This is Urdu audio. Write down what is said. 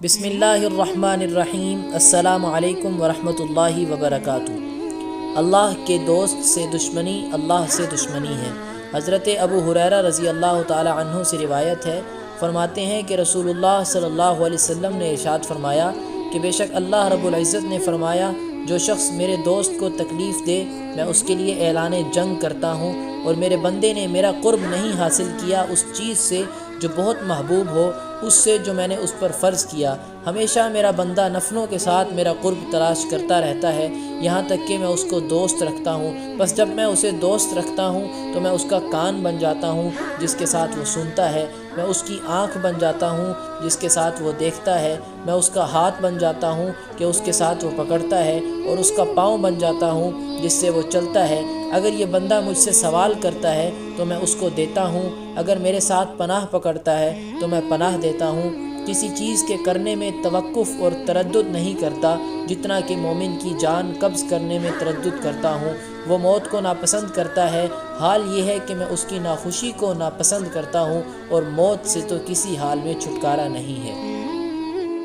بسم اللہ الرحمن الرحیم۔ السلام علیکم ورحمۃ اللہ وبرکاتہ۔ اللہ کے دوست سے دشمنی اللہ سے دشمنی ہے۔ حضرت ابو ہریرہ رضی اللہ تعالی عنہ سے روایت ہے، فرماتے ہیں کہ رسول اللہ صلی اللہ علیہ وسلم نے ارشاد فرمایا کہ بے شک اللہ رب العزت نے فرمایا، جو شخص میرے دوست کو تکلیف دے میں اس کے لیے اعلان جنگ کرتا ہوں، اور میرے بندے نے میرا قرب نہیں حاصل کیا اس چیز سے جو بہت محبوب ہو، اس سے جو میں نے اس پر فرض کیا۔ ہمیشہ میرا بندہ نفلوں کے ساتھ میرا قرب تلاش کرتا رہتا ہے، یہاں تک کہ میں اس کو دوست رکھتا ہوں۔ بس جب میں اسے دوست رکھتا ہوں تو میں اس کا کان بن جاتا ہوں جس کے ساتھ وہ سنتا ہے، میں اس کی آنکھ بن جاتا ہوں جس کے ساتھ وہ دیکھتا ہے، میں اس کا ہاتھ بن جاتا ہوں کہ اس کے ساتھ وہ پکڑتا ہے، اور اس کا پاؤں بن جاتا ہوں جس سے وہ چلتا ہے۔ اگر یہ بندہ مجھ سے سوال کرتا ہے تو میں اس کو دیتا ہوں، اگر میرے ساتھ پناہ پکڑتا ہے تو میں پناہ دیتا ہوں۔ کسی چیز کے کرنے میں توقف اور تردد نہیں کرتا جتنا کہ مومن کی جان قبض کرنے میں تردد کرتا ہوں۔ وہ موت کو ناپسند کرتا ہے، حال یہ ہے کہ میں اس کی ناخوشی کو ناپسند کرتا ہوں، اور موت سے تو کسی حال میں چھٹکارا نہیں ہے۔